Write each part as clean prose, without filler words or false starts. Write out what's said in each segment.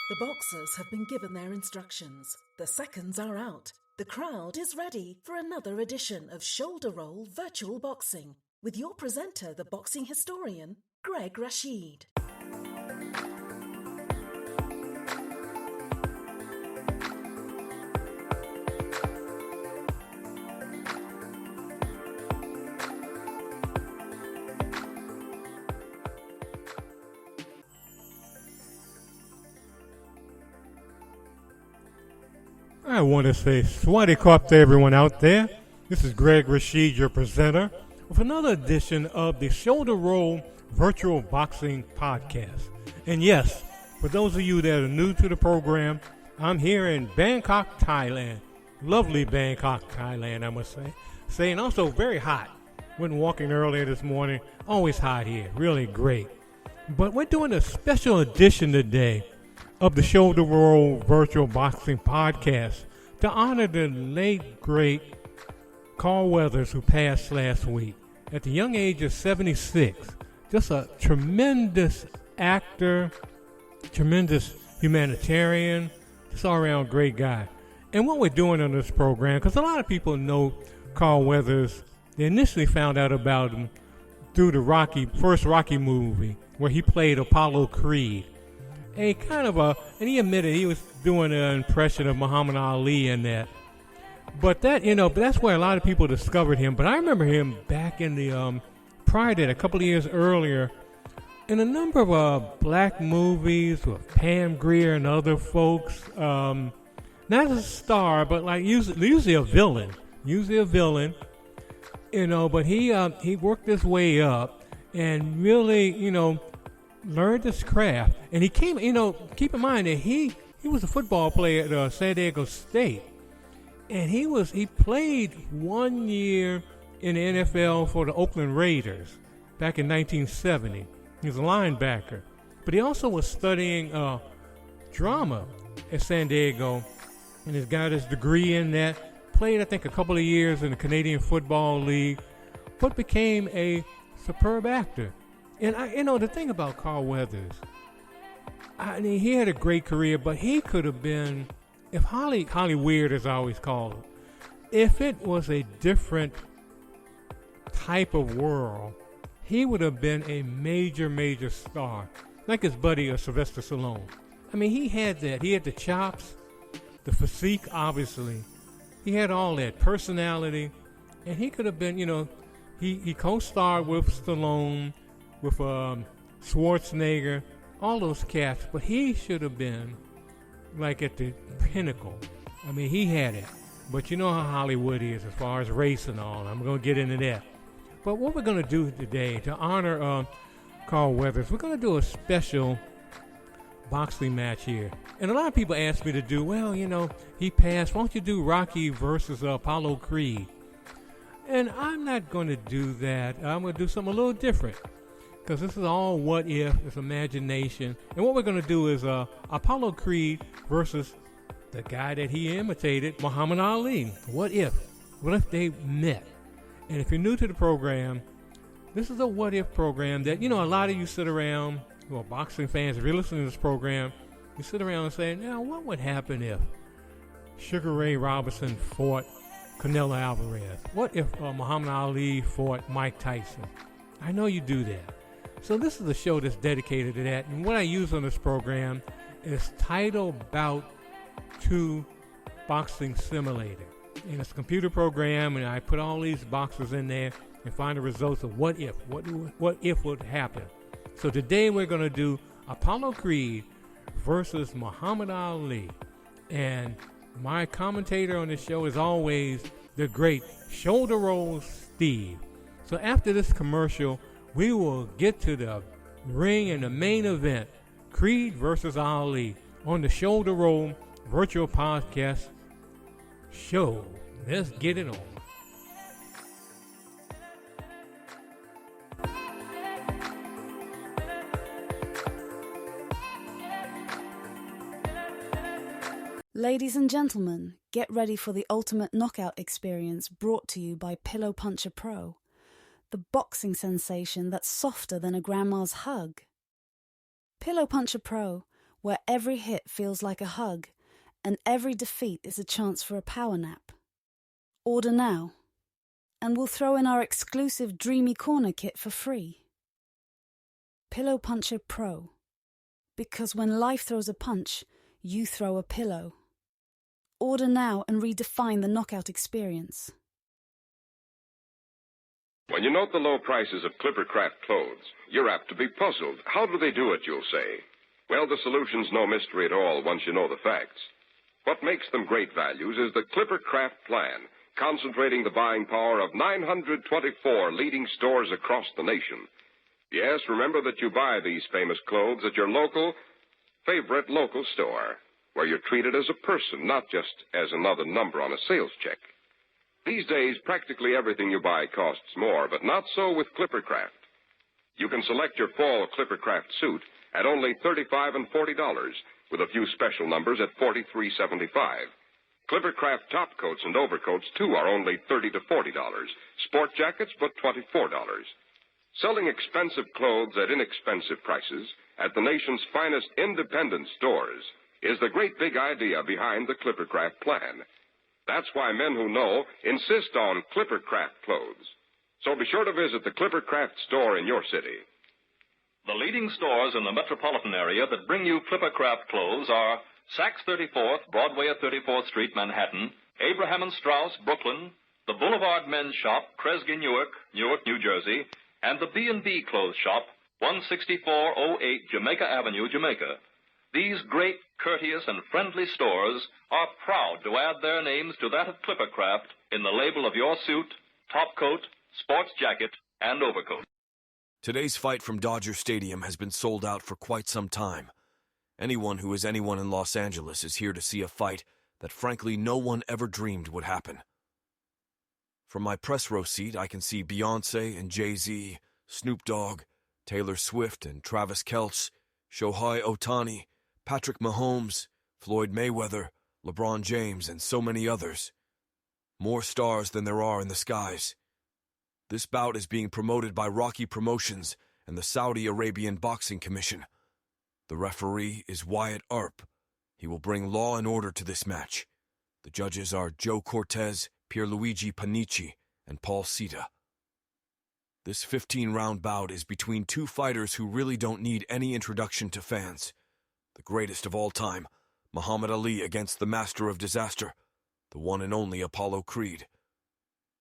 The boxers have been given their instructions. The seconds are out. The crowd is ready for another edition of Shoulder Roll Virtual Boxing with your presenter, the boxing historian, Greg Rashid. I want to say Swati Kop to everyone out there. This is Greg Rashid, your presenter, with another edition of the Shoulder Roll Virtual Boxing Podcast. And yes, for those of you that are new to the program, I'm here in Bangkok, Thailand. Lovely Bangkok, Thailand, I must say. And also very hot. Went walking earlier this morning. Always hot here. Really great. But we're doing a special edition today of the Shoulder Roll Virtual Boxing Podcast to honor the late, great Carl Weathers, who passed last week at the young age of 76. Just a tremendous actor, tremendous humanitarian, just all-around great guy. And what we're doing on this program, because a lot of people know Carl Weathers, they initially found out about him through the first Rocky movie, where he played Apollo Creed. And he admitted he was doing an impression of Muhammad Ali in that. But that's where a lot of people discovered him. But I remember him back in the, prior to that, a couple of years earlier, in a number of black movies with Pam Grier and other folks. Not as a star, but like usually a villain. But he worked his way up and really, learned his craft. And he came, keep in mind that he was a football player at San Diego State. And he played 1 year in the NFL for the Oakland Raiders back in 1970. He was a linebacker. But he also was studying drama at San Diego. And he's got his degree in that. Played, I think, a couple of years in the Canadian Football League. But became a superb actor. And the thing about Carl Weathers, he had a great career, but he could have been, if Hollyweird, as I always call him, if it was a different type of world, he would have been a major, major star, like his buddy Sylvester Stallone. He had that. He had the chops, the physique, obviously. He had all that personality, and he could have been, he co-starred with Stallone, with Schwarzenegger, all those cats, but he should have been like at the pinnacle. He had it, but you know how Hollywood is as far as race and all. I'm going to get into that. But what we're going to do today to honor Carl Weathers, we're going to do a special boxing match here. And a lot of people ask me to do, he passed, why don't you do Rocky versus Apollo Creed? And I'm not going to do that. I'm going to do something a little different. Because this is all what if, it's imagination. And what we're going to do is Apollo Creed versus the guy that he imitated, Muhammad Ali. What if? What if they met? And if you're new to the program, this is a what if program that, a lot of you sit around, who are boxing fans, if you're listening to this program, you sit around and say, now what would happen if Sugar Ray Robinson fought Canelo Alvarez? What if Muhammad Ali fought Mike Tyson? I know you do that. So this is a show that's dedicated to that. And what I use on this program is Title Bout 2 Boxing Simulator. And it's a computer program, and I put all these boxes in there and find the results of what if would happen. So today we're going to do Apollo Creed versus Muhammad Ali. And my commentator on this show is always the great Shoulder Roll Steve. So after this commercial, we will get to the ring and the main event, Creed versus Ali, on the Shoulder Roll Virtual Podcast show. Let's get it on. Ladies and gentlemen, get ready for the ultimate knockout experience brought to you by Pillow Puncher Pro. The boxing sensation that's softer than a grandma's hug. Pillow Puncher Pro, where every hit feels like a hug and every defeat is a chance for a power nap. Order now, and we'll throw in our exclusive Dreamy Corner kit for free. Pillow Puncher Pro. Because when life throws a punch, you throw a pillow. Order now and redefine the knockout experience. When you note the low prices of Clippercraft clothes, you're apt to be puzzled. How do they do it, you'll say? Well, the solution's no mystery at all once you know the facts. What makes them great values is the Clippercraft plan, concentrating the buying power of 924 leading stores across the nation. Yes, remember that you buy these famous clothes at your favorite local store, where you're treated as a person, not just as another number on a sales check. These days, practically everything you buy costs more, but not so with Clippercraft. You can select your fall Clippercraft suit at only $35 and $40, with a few special numbers at $43.75. Clippercraft top coats and overcoats, too, are only $30 to $40. Sport jackets, but $24. Selling expensive clothes at inexpensive prices at the nation's finest independent stores is the great big idea behind the Clippercraft plan. That's why men who know insist on Clippercraft clothes. So be sure to visit the Clippercraft store in your city. The leading stores in the metropolitan area that bring you Clippercraft clothes are Saks 34th, Broadway at 34th Street, Manhattan, Abraham and Strauss, Brooklyn, the Boulevard Men's Shop, Kresge, Newark, New Jersey, and the B&B Clothes Shop, 16408 Jamaica Avenue, Jamaica. These great, courteous, and friendly stores are proud to add their names to that of Clippercraft in the label of your suit, top coat, sports jacket, and overcoat. Today's fight from Dodger Stadium has been sold out for quite some time. Anyone who is anyone in Los Angeles is here to see a fight that frankly no one ever dreamed would happen. From my press row seat, I can see Beyoncé and Jay-Z, Snoop Dogg, Taylor Swift and Travis Kelce, Shohei Ohtani, Patrick Mahomes, Floyd Mayweather, LeBron James, and so many others. More stars than there are in the skies. This bout is being promoted by Rocky Promotions and the Saudi Arabian Boxing Commission. The referee is Wyatt Earp. He will bring law and order to this match. The judges are Joe Cortez, Pierluigi Panici, and Paul Sita. This 15-round bout is between two fighters who really don't need any introduction to fans. The greatest of all time, Muhammad Ali against the master of disaster, the one and only Apollo Creed.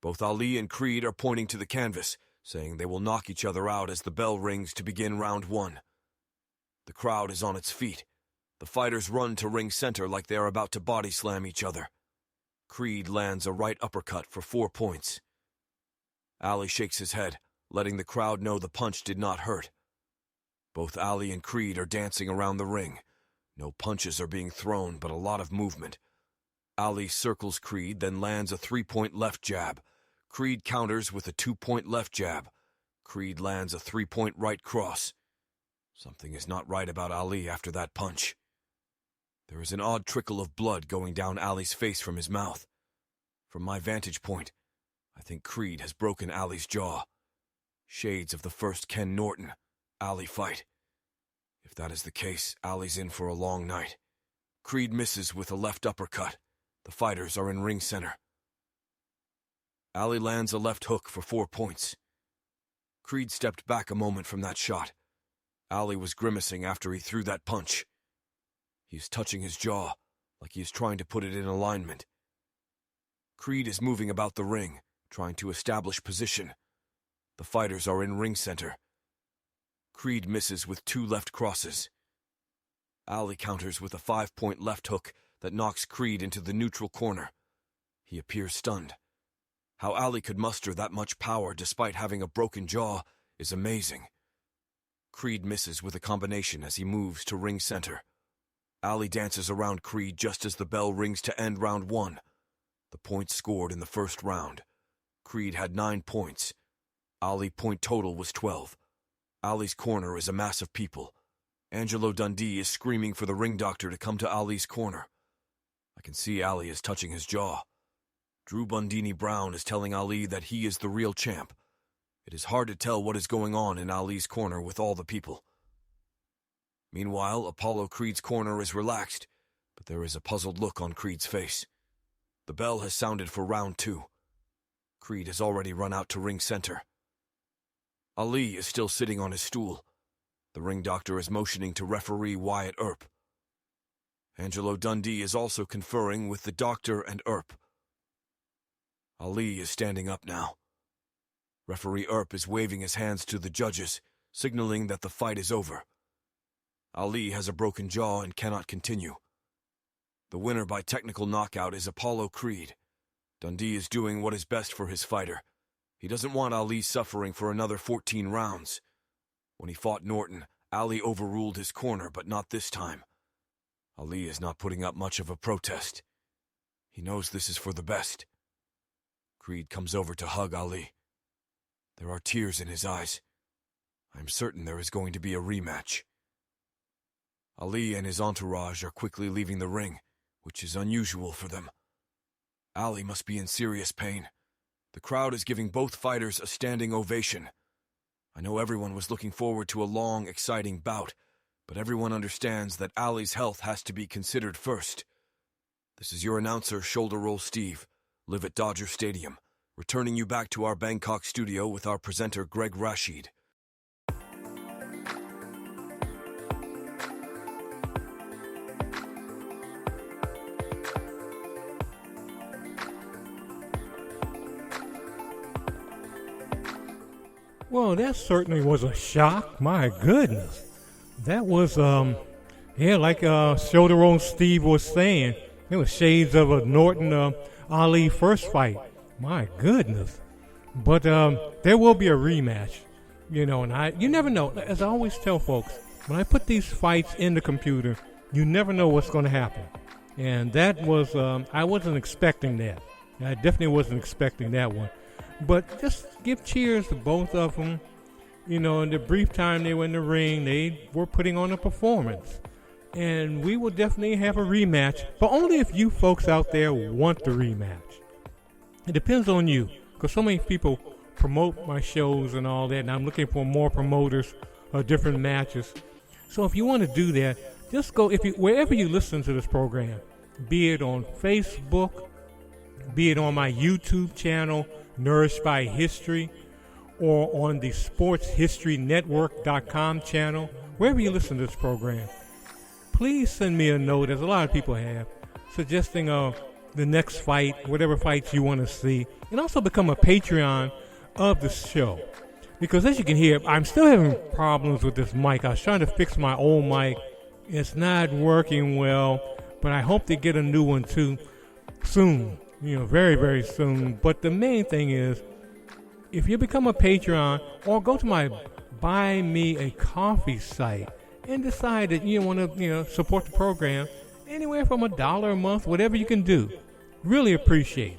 Both Ali and Creed are pointing to the canvas, saying they will knock each other out as the bell rings to begin round one. The crowd is on its feet. The fighters run to ring center like they are about to body slam each other. Creed lands a right uppercut for 4 points. Ali shakes his head, letting the crowd know the punch did not hurt. Both Ali and Creed are dancing around the ring. No punches are being thrown, but a lot of movement. Ali circles Creed, then lands a 3-point left jab. Creed counters with a 2-point left jab. Creed lands a 3-point right cross. Something is not right about Ali after that punch. There is an odd trickle of blood going down Ali's face from his mouth. From my vantage point, I think Creed has broken Ali's jaw. Shades of the first Ken Norton, Ali fight. If that is the case, Ali's in for a long night. Creed misses with a left uppercut. The fighters are in ring center. Ali lands a left hook for 4 points. Creed stepped back a moment from that shot. Ali was grimacing after he threw that punch. He is touching his jaw, like he is trying to put it in alignment. Creed is moving about the ring, trying to establish position. The fighters are in ring center. Creed misses with 2 left crosses. Ali counters with a 5-point left hook that knocks Creed into the neutral corner. He appears stunned. How Ali could muster that much power despite having a broken jaw is amazing. Creed misses with a combination as he moves to ring center. Ali dances around Creed just as the bell rings to end round 1. The points scored in the first round. Creed had 9 points. Ali point total was 12. Ali's corner is a mass of people. Angelo Dundee is screaming for the ring doctor to come to Ali's corner. I can see Ali is touching his jaw. Drew Bundini Brown is telling Ali that he is the real champ. It is hard to tell what is going on in Ali's corner with all the people. Meanwhile, Apollo Creed's corner is relaxed, but there is a puzzled look on Creed's face. The bell has sounded for round 2. Creed has already run out to ring center. Ali is still sitting on his stool. The ring doctor is motioning to referee Wyatt Earp. Angelo Dundee is also conferring with the doctor and Earp. Ali is standing up now. Referee Earp is waving his hands to the judges, signaling that the fight is over. Ali has a broken jaw and cannot continue. The winner by technical knockout is Apollo Creed. Dundee is doing what is best for his fighter. He doesn't want Ali suffering for another 14 rounds. When he fought Norton, Ali overruled his corner, but not this time. Ali is not putting up much of a protest. He knows this is for the best. Creed comes over to hug Ali. There are tears in his eyes. I'm certain there is going to be a rematch. Ali and his entourage are quickly leaving the ring, which is unusual for them. Ali must be in serious pain. The crowd is giving both fighters a standing ovation. I know everyone was looking forward to a long, exciting bout, but everyone understands that Ali's health has to be considered first. This is your announcer, Shoulder Roll Steve, live at Dodger Stadium, returning you back to our Bangkok studio with our presenter, Greg Rashid. Well, that certainly was a shock. My goodness. That was, like Shoulder Roll Steve was saying, there was shades of a Norton Ali first fight. My goodness. But there will be a rematch, and you never know. As I always tell folks, when I put these fights in the computer, you never know what's going to happen. And that was, I wasn't expecting that. I definitely wasn't expecting that one. But just give cheers to both of them. In the brief time they were in the ring, they were putting on a performance. And we will definitely have a rematch, but only if you folks out there want the rematch. It depends on you, because so many people promote my shows and all that, and I'm looking for more promoters of different matches. So if you want to do that, just go, wherever you listen to this program, be it on Facebook, be it on my YouTube channel, Nourished by History, or on the sportshistorynetwork.com channel, wherever you listen to this program, please send me a note, as a lot of people have, suggesting the next fight, whatever fights you want to see, and also become a Patreon of the show. Because as you can hear, I'm still having problems with this mic. I was trying to fix my old mic. It's not working well, but I hope to get a new one too soon. Very, very soon. But the main thing is, if you become a Patreon or go to my Buy Me a Coffee site and decide that you want to, support the program, anywhere from $1 a month, whatever you can do, really appreciate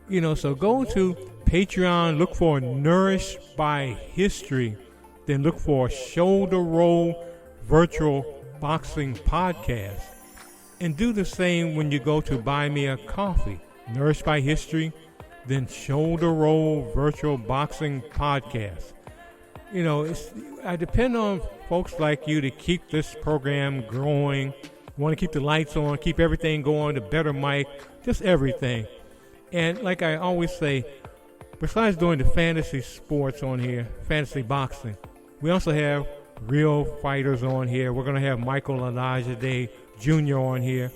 it. So go to Patreon, look for Nourished by History, then look for Shoulder Roll Virtual Boxing Podcast, and do the same when you go to Buy Me a Coffee. Nourished by History, then Shoulder Roll Virtual Boxing Podcast. I depend on folks like you to keep this program growing. Want to keep the lights on, keep everything going, the better mic, just everything. And like I always say, besides doing the fantasy sports on here, fantasy boxing, we also have real fighters on here. We're going to have Michael Olajide Jr. on here.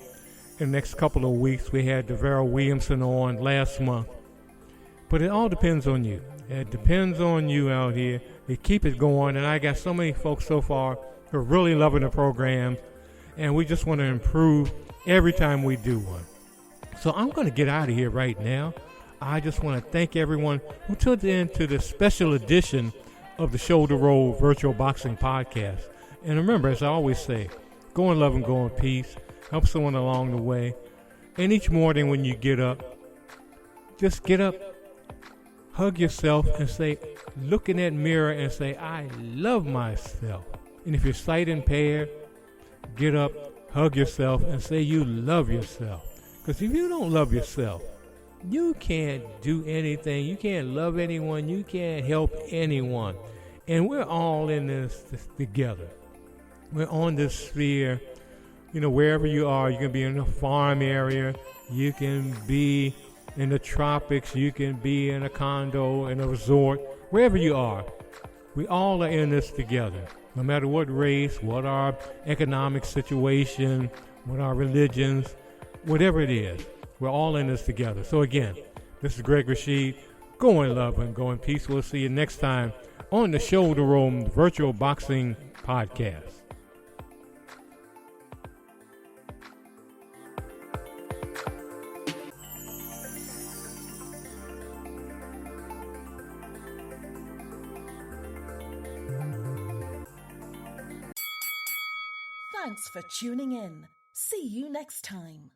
In the next couple of weeks, we had Devera Williamson on last month. But it all depends on you. It depends on you out here to keep it going. And I got so many folks so far who are really loving the program. And we just want to improve every time we do one. So I'm going to get out of here right now. I just want to thank everyone who tuned in to this special edition of the Shoulder Roll Virtual Boxing Podcast. And remember, as I always say, go in love and go in peace. Help someone along the way. And each morning when you get up, just get up, hug yourself, and say, look in that mirror and say, I love myself. And if you're sight impaired, get up, hug yourself, and say you love yourself. Because if you don't love yourself, you can't do anything. You can't love anyone. You can't help anyone. And we're all in this together. we're on this sphere. You know, wherever you are, you can be in a farm area, you can be in the tropics, you can be in a condo, in a resort, wherever you are. We all are in this together. No matter what race, what our economic situation, what our religions, whatever it is, we're all in this together. So again, this is Greg Rashid. Go in love and go in peace. We'll see you next time on the Shoulder Room Virtual Boxing Podcast. Thanks for tuning in. See you next time.